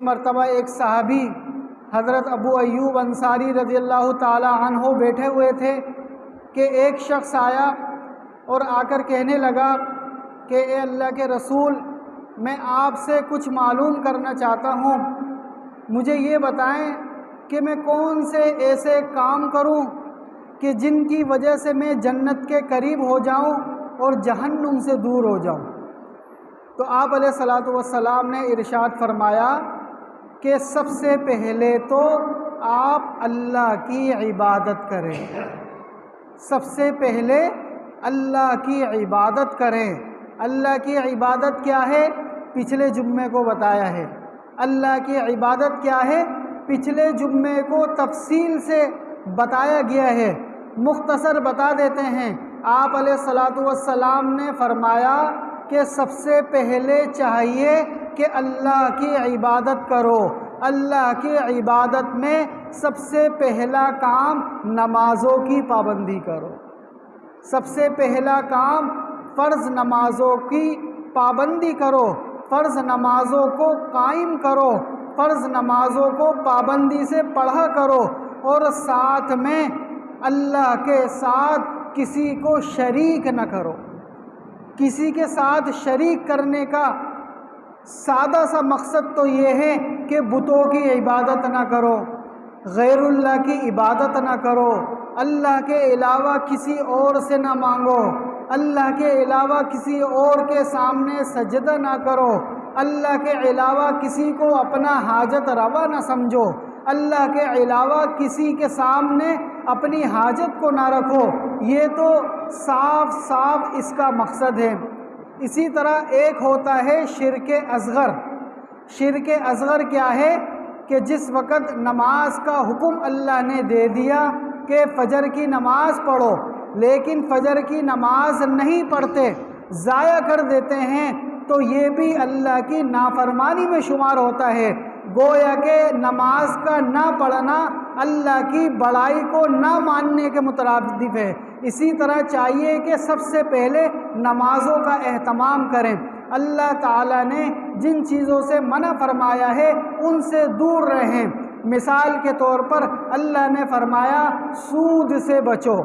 مرتبہ ایک صحابی حضرت ابو ایوب انصاری رضی اللہ تعالی عنہ بیٹھے ہوئے تھے کہ ایک شخص آیا اور آ کر کہنے لگا کہ اے اللہ کے رسول، میں آپ سے کچھ معلوم کرنا چاہتا ہوں، مجھے یہ بتائیں کہ میں کون سے ایسے کام کروں کہ جن کی وجہ سے میں جنت کے قریب ہو جاؤں اور جہنم سے دور ہو جاؤں۔ تو آپ علیہ الصلاۃ والسلام نے ارشاد فرمایا کہ سب سے پہلے تو آپ اللہ کی عبادت کریں، سب سے پہلے اللہ کی عبادت کریں۔ اللہ کی عبادت کیا ہے؟ پچھلے جمعے کو بتایا ہے۔ اللہ کی عبادت کیا ہے؟ پچھلے جمعے کو تفصیل سے بتایا گیا ہے۔ مختصر بتا دیتے ہیں، آپ علیہ الصلاۃ والسلام نے فرمایا کہ سب سے پہلے چاہیے کہ اللہ کی عبادت کرو۔ اللہ کی عبادت میں سب سے پہلا کام نمازوں کی پابندی کرو۔ سب سے پہلا کام فرض نمازوں کی پابندی کرو، فرض نمازوں کو قائم کرو، فرض نمازوں کو پابندی سے پڑھا کرو، اور ساتھ میں اللہ کے ساتھ کسی کو شریک نہ کرو۔ کسی کے ساتھ شریک کرنے کا سادہ سا مقصد تو یہ ہے کہ بتوں کی عبادت نہ کرو، غیر اللہ کی عبادت نہ کرو، اللہ کے علاوہ کسی اور سے نہ مانگو، اللہ کے علاوہ کسی اور کے سامنے سجدہ نہ کرو، اللہ کے علاوہ کسی کو اپنا حاجت روا نہ سمجھو، اللہ کے علاوہ کسی کے سامنے اپنی حاجت کو نہ رکھو۔ یہ تو صاف صاف اس کا مقصد ہے۔ اسی طرح ایک ہوتا ہے شرک اصغر۔ شرک اصغر کیا ہے؟ کہ جس وقت نماز کا حکم اللہ نے دے دیا کہ فجر کی نماز پڑھو، لیکن فجر کی نماز نہیں پڑھتے، ضائع کر دیتے ہیں، تو یہ بھی اللہ کی نافرمانی میں شمار ہوتا ہے۔ گویا کہ نماز کا نہ پڑھنا اللہ کی بڑائی کو نہ ماننے کے مترادف ہے۔ اسی طرح چاہیے کہ سب سے پہلے نمازوں کا اہتمام کریں۔ اللہ تعالیٰ نے جن چیزوں سے منع فرمایا ہے ان سے دور رہیں۔ مثال کے طور پر اللہ نے فرمایا سود سے بچو،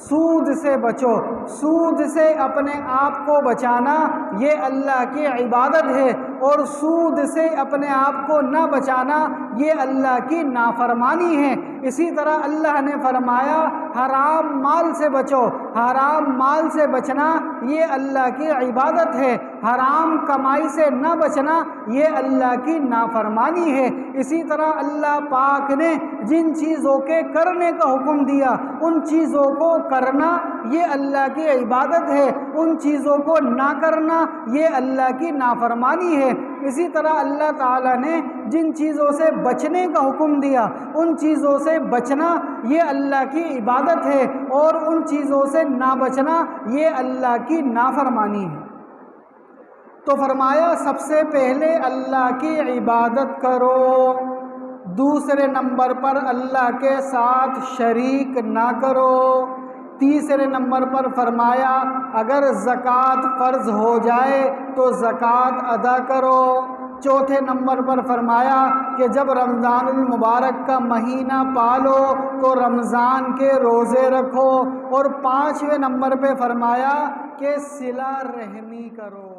سود سے بچو۔ سود سے اپنے آپ کو بچانا یہ اللہ کی عبادت ہے، اور سود سے اپنے آپ کو نہ بچانا یہ اللہ کی نافرمانی ہے۔ اسی طرح اللہ نے فرمایا حرام مال سے بچو۔ حرام مال سے بچنا یہ اللہ کی عبادت ہے، حرام کمائی سے نہ بچنا یہ اللہ کی نافرمانی ہے۔ اسی طرح اللہ پاک نے جن چیزوں کے کرنے کا حکم دیا ان چیزوں کو کرنا یہ اللہ کی عبادت ہے، ان چیزوں کو نہ کرنا یہ اللہ کی نافرمانی ہے۔ اسی طرح اللہ تعالیٰ نے جن چیزوں سے بچنے کا حکم دیا ان چیزوں سے بچنا یہ اللہ کی عبادت ہے، اور ان چیزوں سے نہ بچنا یہ اللہ کی نافرمانی ہے۔ تو فرمایا سب سے پہلے اللہ کی عبادت کرو، دوسرے نمبر پر اللہ کے ساتھ شریک نہ کرو، تیسرے نمبر پر فرمایا اگر زکوٰۃ فرض ہو جائے تو زکوٰۃ ادا کرو، چوتھے نمبر پر فرمایا کہ جب رمضان المبارک کا مہینہ پالو تو رمضان کے روزے رکھو، اور پانچویں نمبر پہ فرمایا کہ صلہ رحمی کرو۔